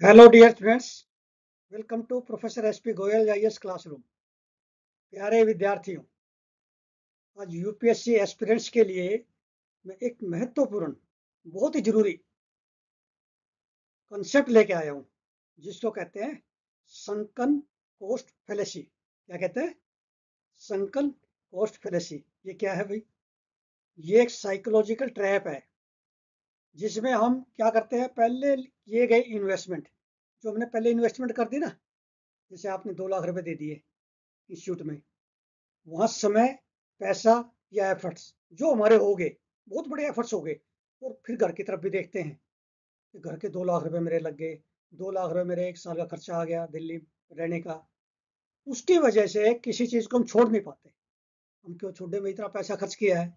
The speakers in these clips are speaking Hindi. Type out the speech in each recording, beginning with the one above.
Hello dear students, welcome to professor SP Goyal IAS classroom. प्यारे विद्यार्थियों, आज यूपीएससी एस्पिरेंट्स के लिए मैं एक महत्वपूर्ण, बहुत ही जरूरी कॉन्सेप्ट लेके आया हूँ, जिसको कहते हैं संकन कोस्ट फेलेसी। क्या कहते हैं? Sunk cost fallacy. ये क्या है भाई? ये एक साइकोलॉजिकल ट्रैप है, जिसमें हम क्या करते हैं, पहले किए गए इन्वेस्टमेंट, जो हमने पहले इन्वेस्टमेंट कर दी ना, जैसे आपने 2 लाख रुपए दे दिए इंस्टीट्यूट में, वहाँ समय, पैसा या एफर्ट्स जो हमारे हो गए, बहुत बड़े एफर्ट्स हो गए, और फिर घर की तरफ भी देखते हैं कि घर के 2 लाख रुपए मेरे लग गए, 2 लाख रुपए मेरे एक साल का खर्चा आ गया दिल्ली रहने का। उसकी वजह से किसी चीज को हम छोड़ नहीं पाते। हम क्यों छोड़ने में इतना पैसा खर्च किया है,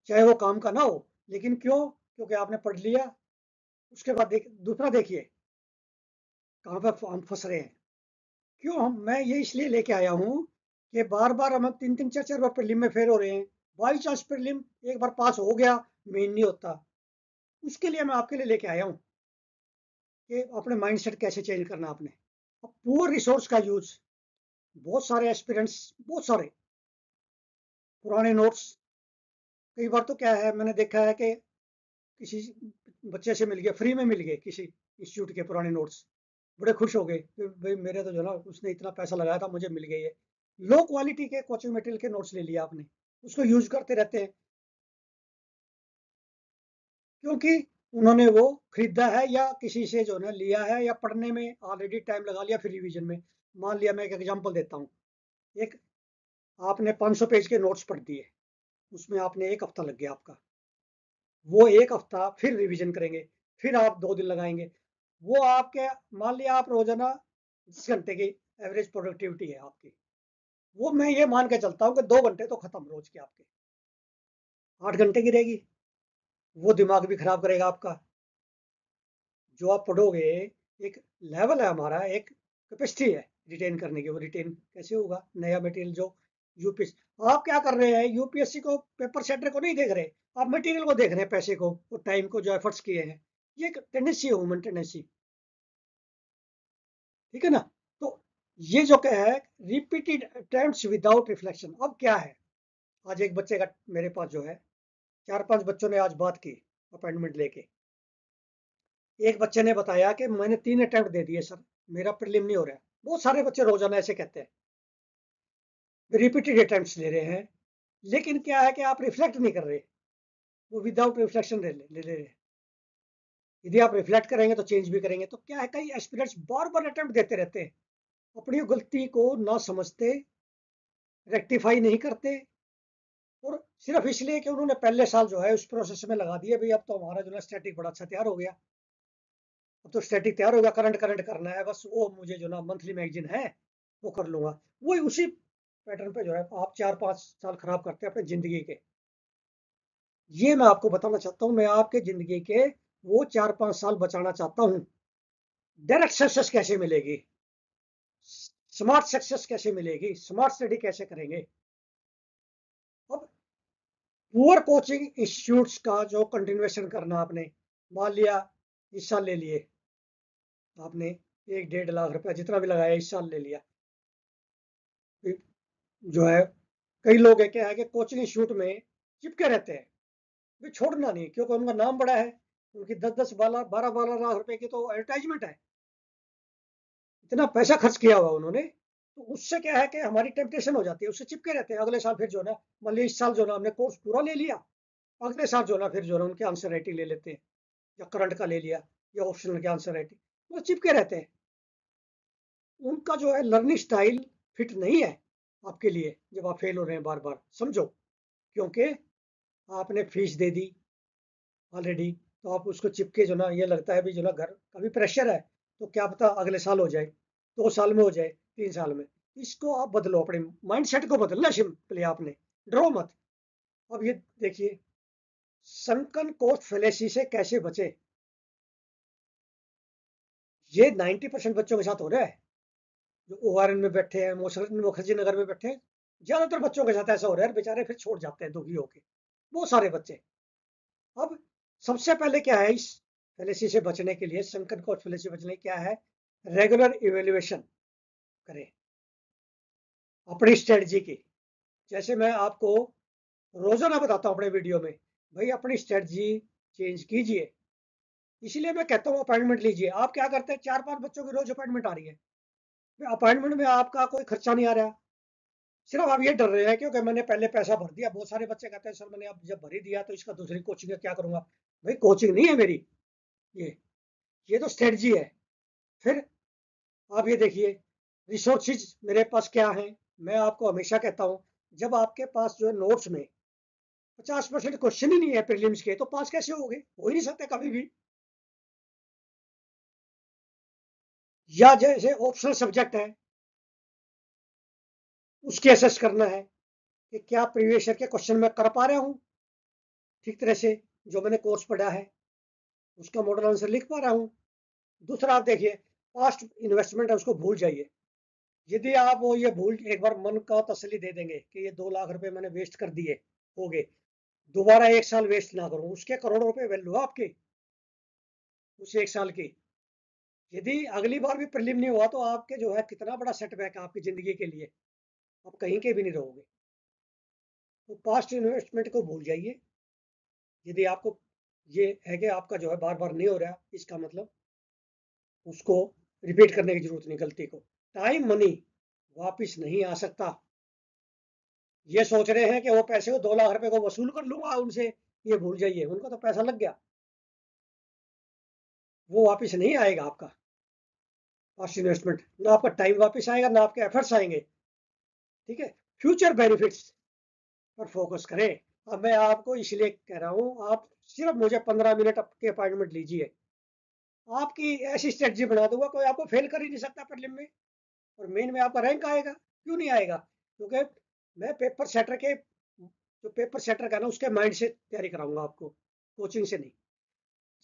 चाहे वो काम का ना हो, लेकिन क्यों? क्योंकि आपने पढ़ लिया। उसके बाद दूसरा देखिए कहाँ पर हम फंस रहे हैं। क्यों मैं ये इसलिए लेके आया हूँ कि बार बार हम 3-3 4-4 बार प्रीलिम में फेल हो रहे हैं। बाई चांस प्रीलिम एक बार पास हो गया, मेन नहीं होता। उसके लिए मैं आपके लिए लेके आया हूँ कि अपने माइंडसेट कैसे चेंज करना आपने। अब पुअर रिसोर्स का यूज, बहुत सारे एस्पिरेंट्स, बहुत सारे पुराने नोट्स, कई बार तो क्या है, मैंने देखा है कि किसी बच्चे से मिल गया, फ्री में मिल गए किसी इंस्टीट्यूट के पुराने नोट्स, बड़े खुश हो गए कि भाई मेरे तो जो ना उसने इतना पैसा लगाया था, मुझे मिल गई है। लो क्वालिटी के कोचिंग मटेरियल के नोट्स ले लिया आपने, उसको यूज करते रहते हैं, क्योंकि उन्होंने वो खरीदा है या किसी से जो है लिया है, या पढ़ने में ऑलरेडी टाइम लगा लिया फिर रिवीजन में। मान लिया, मैं एक एग्जांपल देता हूँ। एक आपने 500 पेज के नोट्स पढ़ दिए, उसमें आपने एक हफ्ता लग गया आपका। वो एक हफ्ता फिर रिवीजन करेंगे, फिर आप 2 दिन लगाएंगे। वो आपके, मान लिया आप रोजाना 10 घंटे की एवरेज प्रोडक्टिविटी है आपकी, वो मैं ये मान के चलता हूँ कि 2 घंटे तो खत्म रोज के आपके, 8 घंटे की रहेगी। वो दिमाग भी खराब करेगा आपका। जो आप पढ़ोगे, एक लेवल है हमारा, एक कैपेसिटी है रिटेन करने की। वो रिटेन कैसे होगा? नया मटेरियल जो यूपीएससी, आप क्या कर रहे हैं, यूपीएससी को, पेपर सेटर को नहीं देख रहे, आप मटेरियल को देख रहे हैं, पैसे को और टाइम को, जो एफर्ट्स किए हैं। ये एक टेंडेंसी है, ह्यूमन टेंडेंसी। ठीक है ना? तो ये जो क्या है, रिपीटेड अटेम्प्ट्स विदाउट रिफ्लेक्शन। अब क्या है, आज एक बच्चे का मेरे पास जो है, 4-5 बच्चों ने आज बात की अपॉइंटमेंट लेके। एक बच्चे ने बताया कि मैंने 3 अटेम्प्ट दे दिए सर, मेरा प्रीलिम नहीं हो रहा है। बहुत सारे बच्चे रोजाना ऐसे कहते हैं, रिपीटेड अटेम्प्ट्स ले रहे हैं, लेकिन क्या है कि आप रिफ्लेक्ट नहीं कर रहे। वो विदाउट रिफ्लेक्शन ले ले रहे। यदि आप रिफ्लेक्ट करेंगे तो चेंज भी करेंगे। तो क्या है, कई एस्पिरेंट्स बार बार अटेम्प्ट देते रहते हैं, अपनी गलती को ना समझते, रेक्टिफाई नहीं करते, और सिर्फ इसलिए कि उन्होंने पहले साल जो है उस प्रोसेस में लगा दिया, भाई अब तो हमारा जो है स्टैटिक बड़ा अच्छा तैयार हो गया, अब तो स्टैटिक तैयार होगा, करंट करंट करना है बस, वो मुझे जो ना मंथली मैगजीन है वो कर लूंगा। वही उसी पैटर्न पे जो है आप 4-5 साल खराब करते हैं अपनी जिंदगी के। ये मैं आपको बताना चाहता हूँ, मैं आपके जिंदगी के वो 4-5 साल बचाना चाहता हूँ। डायरेक्ट सक्सेस कैसे मिलेगी, स्मार्ट सक्सेस कैसे मिलेगी, स्मार्ट स्टडी कैसे करेंगे। अब पुअर कोचिंग इंस्टीट्यूट्स का जो कंटिन्यूएशन करना आपने, मान लिया इस साल ले लिए आपने, 1-1.5 लाख रुपया जितना भी लगाया इस साल ले लिया। जो है, कई लोग है क्या है कि कोचिंग इंस्टीट्यूट में चिपके रहते हैं, वे छोड़ना नहीं, क्योंकि उनका नाम बड़ा है, उनकी 10-10 12-12 लाख रुपए की तो एडवर्टाइजमेंट है, इतना पैसा खर्च किया हुआ उन्होंने। तो उससे क्या है कि हमारी टेम्पटेशन हो जाती है, उससे चिपके रहते हैं। अगले साल फिर जो है ना, मान लीजिए इस साल जो है ना हमने कोर्स पूरा ले लिया, अगले साल जो है ना फिर जो है ना उनके आंसर राइटिंग ले लेते हैं, या करंट का ले लिया, या ऑप्शनल के आंसर राइटिंग, वो चिपके रहते हैं। उनका जो है लर्निंग स्टाइल फिट नहीं है आपके लिए, जब आप फेल हो रहे हैं बार बार, समझो। क्योंकि आपने फीस दे दी ऑलरेडी, तो आप उसको चिपके जो ना, ये लगता है भी जो ना घर का भी प्रेशर है, तो क्या पता अगले साल हो जाए, 2 साल में हो जाए, 3 साल में। इसको आप बदलो, अपने माइंड सेट को बदलना सिंपली आपने, डरो मत। अब ये देखिए, संकन कोस्ट फेलेसी से कैसे बचे। ये 90% बच्चों के साथ हो रहा है, जो ओआरएन में बैठे हैं, मुखर्जी नगर में बैठे हैं। ज्यादातर बच्चों के साथ ऐसा हो रहा है, बेचारे फिर छोड़ जाते हैं दुखी होके, बहुत सारे बच्चे। अब सबसे पहले क्या है, इस फेलेसी से बचने के लिए, संकन कोस्ट फेलेसी बचने क्या है, रेगुलर इवेल्युएशन करें अपनी स्ट्रेटजी की। जैसे मैं आपको रोजाना बताता हूँ अपने वीडियो में, भाई अपनी स्ट्रेटजी चेंज कीजिए। इसलिए मैं कहता हूँ अपॉइंटमेंट लीजिए। आप क्या करते हैं, 4-5 बच्चों की रोज अपॉइंटमेंट आ रही है, अपॉइंटमेंट में आपका कोई खर्चा नहीं आ रहा, सिर्फ आप ये डर रहे हैं क्योंकि मैंने पहले पैसा भर दिया। बहुत सारे बच्चे कहते हैं सर मैंने अब जब भर ही दिया तो इसका दूसरी कोचिंग का क्या करूंगा। भाई कोचिंग नहीं है मेरी, ये ये तो स्ट्रेटजी है। फिर आप ये देखिए रिसोर्सेज मेरे पास क्या है। मैं आपको हमेशा कहता हूँ, जब आपके पास जो है नोट्स में 50% क्वेश्चन ही नहीं है प्रीलिम्स के, तो पास कैसे होगे, हो ही नहीं सकते कभी भी। या जैसे ऑप्शनल सब्जेक्ट है, उसके असेस करना है कि क्या प्रीवियस ईयर के क्वेश्चन मैं कर पा रहा हूँ ठीक तरह से, जो मैंने कोर्स पढ़ा है उसका मॉडल आंसर लिख पा रहा हूँ। दूसरा आप देखिए, पास्ट इन्वेस्टमेंट है उसको भूल जाइए। यदि आप वो ये भूल एक बार मन का तसल्ली दे देंगे कि ये 2 लाख रुपए मैंने वेस्ट कर दिए हो गए, दोबारा 1 साल वेस्ट ना करूं, उसके करोड़ों रुपए वैल्यू है आपकी उस 1 साल की। यदि अगली बार भी प्रीलिम नहीं हुआ तो आपके जो है कितना बड़ा सेटबैक है आपकी जिंदगी के लिए, आप कहीं के भी नहीं रहोगे। तो पास्ट इन्वेस्टमेंट को भूल जाइए। यदि आपको ये है कि आपका जो है बार बार नहीं हो रहा, इसका मतलब उसको रिपीट करने की जरूरत नहीं गलती को। टाइम मनी वापिस नहीं आ सकता। ये सोच रहे हैं कि वो पैसे को 2 लाख रुपए को वसूल कर लूंगा उनसे, ये भूल जाइए, उनका तो पैसा लग गया, वो वापिस नहीं आएगा आपका पास्ट इन्वेस्टमेंट। ना आपका टाइम वापिस आएगा, ना आपके एफर्ट्स आएंगे। ठीक है, फ्यूचर बेनिफिट्स पर फोकस करें। अब मैं आपको इसलिए कह रहा हूँ, आप सिर्फ मुझे 15 मिनट के अपॉइंटमेंट लीजिए, आपकी ऐसी स्ट्रेटजी बना दूंगा कोई आपको फेल कर ही नहीं सकता प्रीलिम में, और मेन में आपका रैंक आएगा। क्यों नहीं आएगा, क्योंकि मैं पेपर सेटर के, जो पेपर सेटर का ना उसके माइंड से तैयारी कराऊंगा आपको, कोचिंग से नहीं।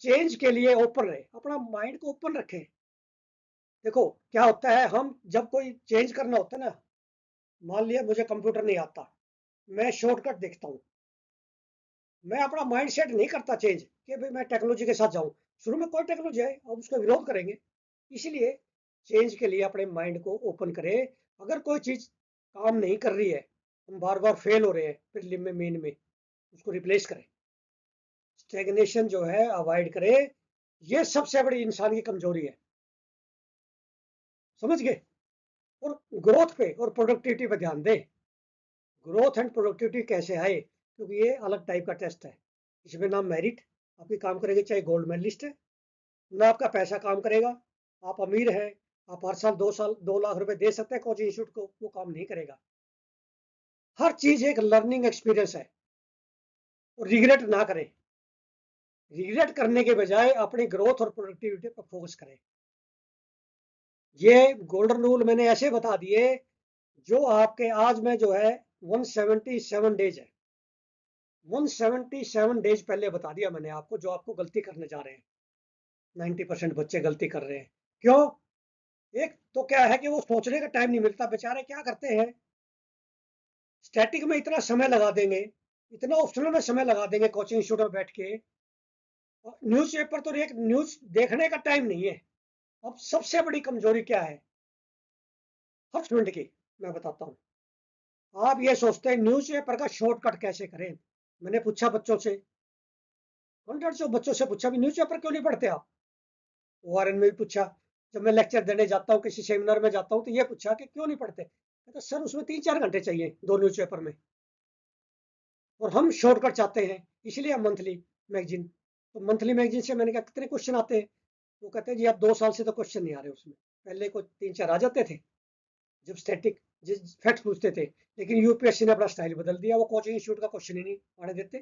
चेंज के लिए ओपन रहे, अपना माइंड को ओपन रखें। देखो क्या होता है, हम जब कोई चेंज करना होता है ना, मान लिया मुझे कंप्यूटर नहीं आता, मैं शॉर्टकट देखता हूँ, मैं अपना माइंड सेट नहीं करता चेंज कि भाई मैं टेक्नोलॉजी के साथ जाऊं। शुरू में कोई टेक्नोलॉजी है अब उसका विरोध करेंगे, इसलिए चेंज के लिए अपने माइंड को ओपन करें। अगर कोई चीज काम नहीं कर रही है, हम बार बार फेल हो रहे हैं प्रीलिम में मेन में, उसको रिप्लेस करें। स्टेगनेशन जो है अवॉइड करें, ये सबसे बड़ी इंसान की कमजोरी है, समझ गए। और ग्रोथ पे और प्रोडक्टिविटी पे ध्यान दें। ग्रोथ एंड प्रोडक्टिविटी कैसे आए, क्योंकि ये अलग टाइप का टेस्ट है। इसमें ना मेरिट आपकी काम करेगी, चाहे गोल्ड मेडलिस्ट है, ना आपका पैसा काम करेगा। आप अमीर हैं, आप हर साल 2 साल 2 लाख रुपए दे सकते हैं कोचिंग इंस्टीट्यूट को, वो काम नहीं करेगा। हर चीज एक लर्निंग एक्सपीरियंस है, और रिग्रेट ना करें। रिग्रेट करने के बजाय अपनी ग्रोथ और प्रोडक्टिविटी पर फोकस करें। ये गोल्डन रूल मैंने ऐसे बता दिए, जो आपके आज में जो है 177 डेज है, 177 डेज पहले बता दिया मैंने आपको, जो आपको गलती करने जा रहे हैं। 90% बच्चे गलती कर रहे हैं, क्यों? एक तो क्या है कि वो सोचने का टाइम नहीं मिलता, बेचारे क्या करते हैं, स्टैटिक में इतना समय लगा देंगे, इतना ऑप्शनल में समय लगा देंगे कोचिंग इंस्टीट्यूट में बैठ के, और न्यूज पेपर तो एक न्यूज देखने का टाइम नहीं है। अब सबसे बड़ी कमजोरी क्या है हर स्टूडेंट की, मैं बताता हूँ। आप ये सोचते हैं न्यूज पेपर का शॉर्टकट कैसे करें। मैंने पूछा बच्चों से, 100 बच्चों से पूछा भी न्यूज पेपर क्यों नहीं पढ़ते आप। ओआरएन में भी पूछा, जब मैं लेक्चर देने जाता हूँ किसी सेमिनार में जाता हूँ तो ये पूछा कि क्यों नहीं पढ़ते, कहता सर उसमें 3-4 घंटे चाहिए 2 न्यूज़पेपर में, और हम शॉर्टकट चाहते हैं, इसलिए हम मंथली मैगजीन। तो मंथली मैगजीन से मैंने कहा कितने क्वेश्चन आते हैं, वो कहते हैं जी आप 2 साल से तो क्वेश्चन नहीं आ रहे उसमें, पहले को 3-4 आ जाते थे जब स्टैटिक जिस फैक्ट पूछते थे, लेकिन यूपीएससी ने अपना स्टाइल बदल दिया, वो कोचिंग इंस्टीट्यूट का क्वेश्चन ही नहीं आने देते।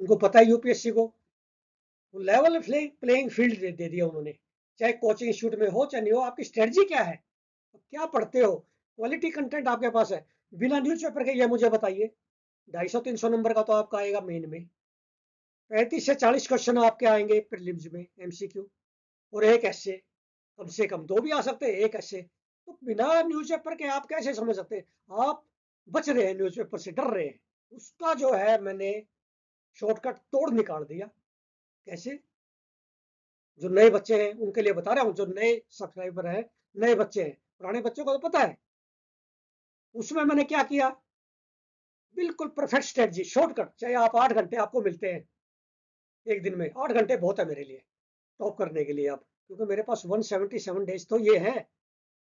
उनको पता है यूपीएससी को, वो लेवल प्लेइंग फील्ड दे दिया उन्होंने, चाहे कोचिंग इंस्टीट्यूट में हो चाहे नहीं हो। आपकी स्ट्रेटजी क्या है, क्या पढ़ते हो, क्वालिटी कंटेंट आपके पास है, बिना न्यूज़पेपर के ये मुझे बताइए। 250-300 नंबर का तो आपका आएगा मेन में, 35 से 40 क्वेश्चन आपके आएंगे प्रीलिम्स में एमसीक्यू, और एक ऐसे, कम से कम दो भी आ सकते हैं, एक ऐसे। तो बिना न्यूज़पेपर के आप कैसे समझ सकते हैं, आप बच रहे हैं न्यूज़पेपर से, डर रहे हैं। उसका जो है मैंने शॉर्टकट तोड़ निकाल दिया। कैसे? जो नए बच्चे हैं उनके लिए बता रहा हूँ, जो नए सब्सक्राइबर हैं, नए बच्चे हैं, पुराने बच्चों को तो पता है। उसमें मैंने क्या किया, बिल्कुल परफेक्ट स्ट्रेटजी, शॉर्टकट। चाहे आप 8 घंटे आपको मिलते हैं एक दिन में, 8 घंटे बहुत है मेरे लिए टॉप करने के लिए अब, क्योंकि मेरे पास 177 डेज तो ये है,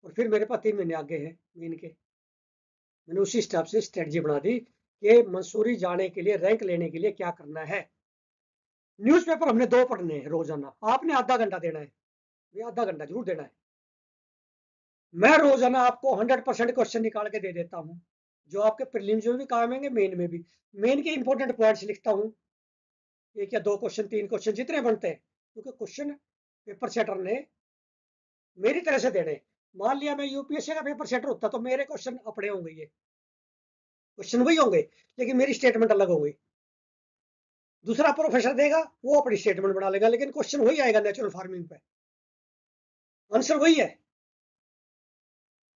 और फिर मेरे पास 3 महीने आगे हैं मीन के। मैंने उसी हिसाब से स्ट्रेटजी बना दी कि मंसूरी जाने के लिए, रैंक लेने के लिए क्या करना है। न्यूज़पेपर हमने 2 पढ़ने हैं रोजाना, आपने आधा घंटा देना है, ये आधा घंटा जरूर देना है। मैं रोजाना आपको 100% क्वेश्चन निकाल के दे देता हूँ, जो आपके प्रीलिम्स में भी काम आएंगे, मेन में भी। मेन के इंपॉर्टेंट पॉइंट्स लिखता हूँ, एक या 2 क्वेश्चन, 3 क्वेश्चन, जितने बनते हैं, क्योंकि क्वेश्चन पेपर सेटर ने मेरी तरह से देने। मान लिया मैं यूपीएससी का पेपर सेटर होता तो मेरे क्वेश्चन अपने होंगे, ये क्वेश्चन वही होंगे, लेकिन मेरी स्टेटमेंट अलग होगी। दूसरा प्रोफेसर देगा, वो अपनी स्टेटमेंट बना लेगा, लेकिन क्वेश्चन वही आएगा नेचुरल फार्मिंग पे, आंसर वही है।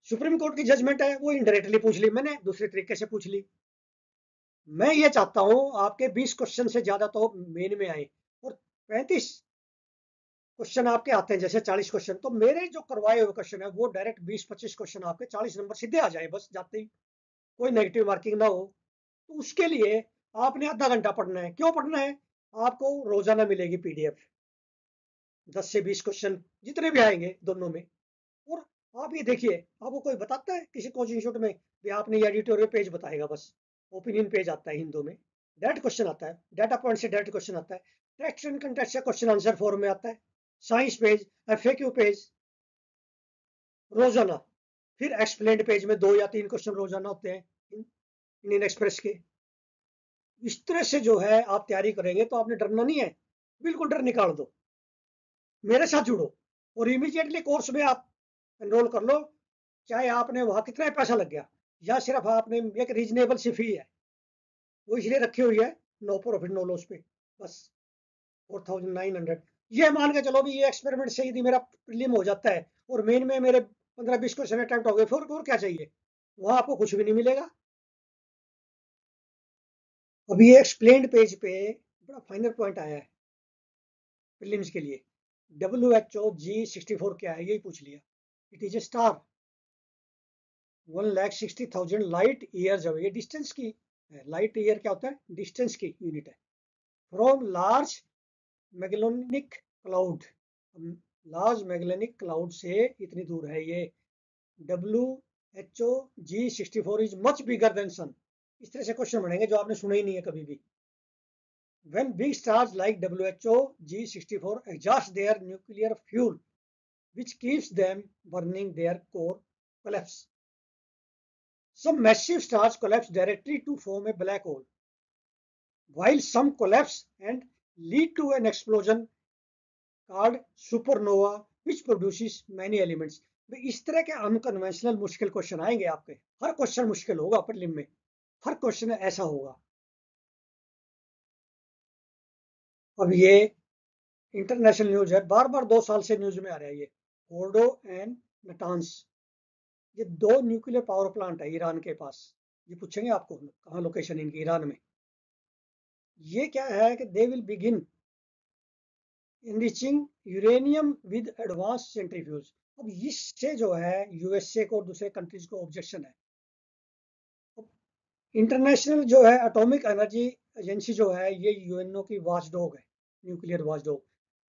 सुप्रीम कोर्ट की जजमेंट है, वो इनडायरेक्टली पूछ ली मैंने, दूसरे तरीके से पूछ ली। मैं ये चाहता हूं आपके 20 क्वेश्चन से ज्यादा तो मेन में आए, और 35 क्वेश्चन आपके आते हैं जैसे 40 क्वेश्चन, तो मेरे जो करवाए हुए क्वेश्चन है वो डायरेक्ट 20-25 क्वेश्चन आपके 40 नंबर सीधे आ जाए, बस जाते ही, कोई नेगेटिव मार्किंग ना हो। तो उसके लिए आपने आधा घंटा पढ़ना है। क्यों पढ़ना है? आपको रोजाना मिलेगी पीडीएफ, 10 से 20 क्वेश्चन जितने भी आएंगे दोनों में। और आप ये देखिए, आपको कोई बताता है किसी कोचिंग इंस्टीट्यूट में भी आपने ये एडिटोरियल पेज बताएगा, बस ओपिनियन पेज आता है हिंदू में, डायरेक्ट क्वेश्चन आता है, डाटा पॉइंट से डायरेक्ट क्वेश्चन आता है, टेक्स्ट एंड कंटेक्स्ट से क्वेश्चन आंसर फॉर्म में आता है, साइंस पेज, एफएक्यू पेज रोजाना, फिर एक्सप्लेन्ड पेज में 2 या 3 क्वेश्चन रोजाना होते हैं इंडियन एक्सप्रेस के। इस तरह से जो है आप तैयारी करेंगे तो आपने डरना नहीं है, बिल्कुल डर निकाल दो, मेरे साथ जुड़ो, और इमीडिएटली कोर्स में आप एनरोल कर लो। चाहे आपने वहां कितना पैसा लग गया, या सिर्फ आपने एक रीजनेबल सी फी है, वो इसलिए रखी हुई है, नो प्रॉफिट नो लॉस पे, बस 4900। ये मान के चलो भी ये एक्सपेरिमेंट से यदि मेरा प्रीलिम हो जाता है और मेन में मेरे 15-20 क्वेश्चन अटेम्प्ट हो गए, फिर और क्या चाहिए, वहां आपको कुछ भी नहीं मिलेगा। अब ये एक्सप्लेन्ड पेज पे बड़ा फाइनल पॉइंट आया है प्रीलिम्स के लिए। WHO G64 क्या है, यही पूछ लिया। It is a star 1,60,000 light years away, ये डिस्टेंस की है। लाइट ईयर क्या होता है? डिस्टेंस की यूनिट है। From large Magellanic cloud, large Magellanic cloud से इतनी दूर है ये। WHO G64 is much bigger than sun. इस तरह से क्वेश्चन बनेंगे जो आपने सुने ही नहीं है कभी भी। When big stars like WHO G64 exhaust their nuclear fuel, which keeps them burning, their core collapse. Some massive stars collapse directly to form a black hole, while some collapse and lead to an explosion called supernova, which produces many elements. इस तरह के अनकन्वेंशनल मुश्किल क्वेश्चन आएंगे आपके, हर क्वेश्चन मुश्किल होगा प्रीलिम में, हर क्वेश्चन ऐसा होगा। अब ये इंटरनेशनल न्यूज है, बार बार 2 साल से न्यूज में आ रहा है ये। फोर्डो एंड नटांस, ये 2 न्यूक्लियर पावर प्लांट है ईरान के पास। ये पूछेंगे आपको कहाँ लोकेशन इनकी, ईरान में। ये क्या है कि they will begin enriching uranium with advance centrifuge. अब इससे जो है यूएसए को और दूसरे कंट्रीज को ऑब्जेक्शन है। इंटरनेशनल जो है एटॉमिक एनर्जी एजेंसी जो है, ये यूएनओ की वॉचडॉग है, न्यूक्लियर वॉचडॉग।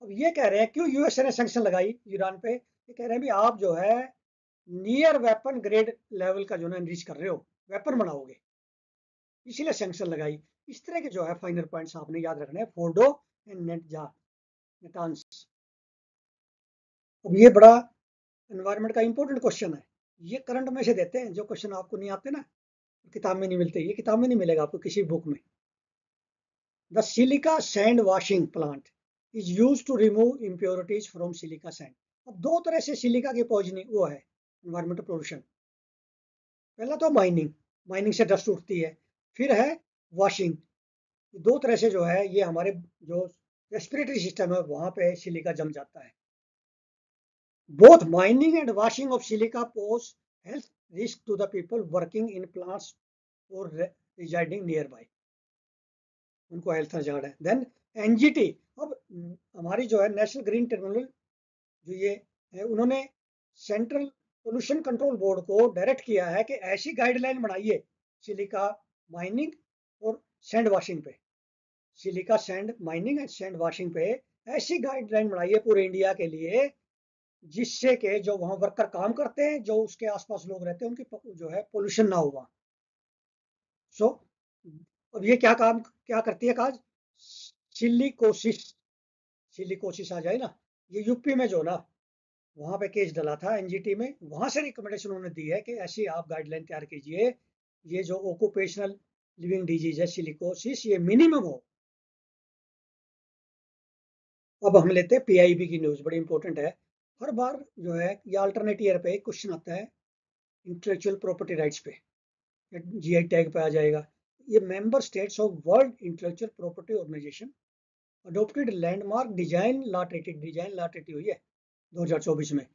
अब ये कह रहे हैं क्यों यूएसए ने सैंक्शन लगाई ईरान पे, ये कह रहे हैं भी आप जो है नियर वेपन ग्रेड लेवल का जो है एनरिच कर रहे हो, वेपन बनाओगे, इसीलिए सैंक्शन लगाई। इस तरह के जो है फाइनल पॉइंट्स आपने याद रखने हैं, फोर्डो एंड नेटांस। अब ये बड़ा एनवायरनमेंट का इंपॉर्टेंट क्वेश्चन है, ये करंट में से देते हैं, जो क्वेश्चन आपको नहीं आते ना, किताब में नहीं मिलते, ये किताब में नहीं मिलेगा आपको किसी बुक में। The silica sand washing plant is use to remove impurities from silica sand. अब 2 तरह से सिलिका की पॉइजनिंग वो है, एनवायरमेंटल पोल्यूशन। पहला तो माइनिंग, माइनिंग से डस्ट उठती है, फिर है वॉशिंग। 2 तरह से जो है ये हमारे जो रेस्पिरेटरी सिस्टम है वहां पे सिलिका जम जाता है। Both mining and washing of silica pose health risk to the people working in plants और रिजाइडिंग नियर बाय, उनको हेल्थ hazard है। Then NGT. अब हमारी जो है नेशनल ग्रीन ट्रिब्यूनल जो ये है, उन्होंने सेंट्रल पोल्यूशन कंट्रोल बोर्ड को डायरेक्ट किया है कि ऐसी गाइडलाइन बनाइए सिलिका माइनिंग और सैंड वॉशिंग पे, silica sand mining and sand washing पे ऐसी गाइडलाइन बनाइए पूरे इंडिया के लिए, जिससे कि जो वहाँ वर्कर काम करते हैं, जो उसके आसपास लोग रहते हैं, उनकी जो है पोल्यूशन ना हो वहाँ। सो अब ये क्या करती है काज, सिलिकोसिस, सिलिकोसिस आ जाए ना, ये यूपी में जो ना, वहां पे केस डला था एनजीटी में, वहां से रिकमेंडेशन उन्होंने दी है कि ऐसी आप गाइडलाइन तैयार कीजिए, ये जो ऑक्यूपेशनल लिविंग डिजीज है सिलिकोसिस, ये मिनिमम हो। अब हम लेते हैं पीआईबी की न्यूज, बड़ी इंपॉर्टेंट है। हर बार जो है ये अल्टरनेट ईयर पे क्वेश्चन आता है इंटेलेक्चुअल प्रॉपर्टी राइट्स पे, जीआई टैग पे आ जाएगा। ये member states of world intellectual property organization adopted landmark design law treaty हुई है 2024 में,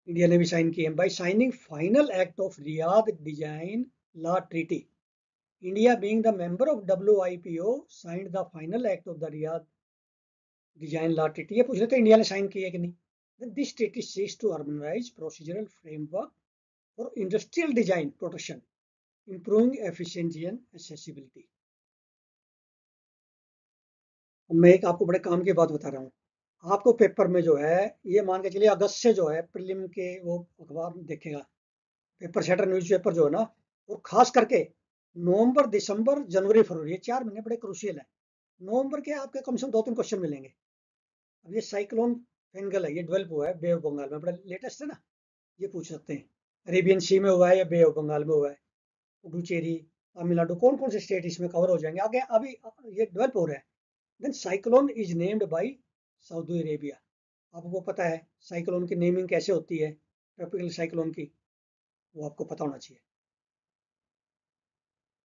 इंडिया ने भी साइन की है। By signing final act of Riyadh design law treaty, India being the member of WIPO signed the final act of the Riyadh design law treaty. ये पूछ रहे थे इंडिया ने साइन की है कि नहीं। This treaty seeks to harmonize procedural framework for industrial design protection, improving efficiency and accessibility. मैं एक आपको बड़े काम की बात बता रहा हूँ। आपको पेपर में जो है, ये मान के चलिए अगस्त से जो है प्रीलिम के वो अखबार देखेगा, पेपर सेटर न्यूज पेपर जो है ना, और खास करके नवंबर दिसंबर जनवरी फरवरी, ये 4 महीने बड़े क्रूशियल है। नवंबर के आपके कम से कम 2-3 क्वेश्चन मिलेंगे। अब ये साइक्लोन फेंगल है, ये डेवलप हुआ है बे ऑफ बंगाल में, बड़ा लेटेस्ट है ना, ये पूछ सकते हैं अरेबियन सी में हुआ है या बे ऑफ बंगाल में हुआ है, पुडुचेरी, तमिलनाडु, कौन कौन से स्टेट इसमें कवर हो जाएंगे आगे, अभी ये डेवलप हो रहा है। Then cyclone is named by Saudi Arabia. आपको पता है साइक्लोन की नेमिंग कैसे होती है, ट्रॉपिकल साइक्लोन की, वो आपको पता होना चाहिए।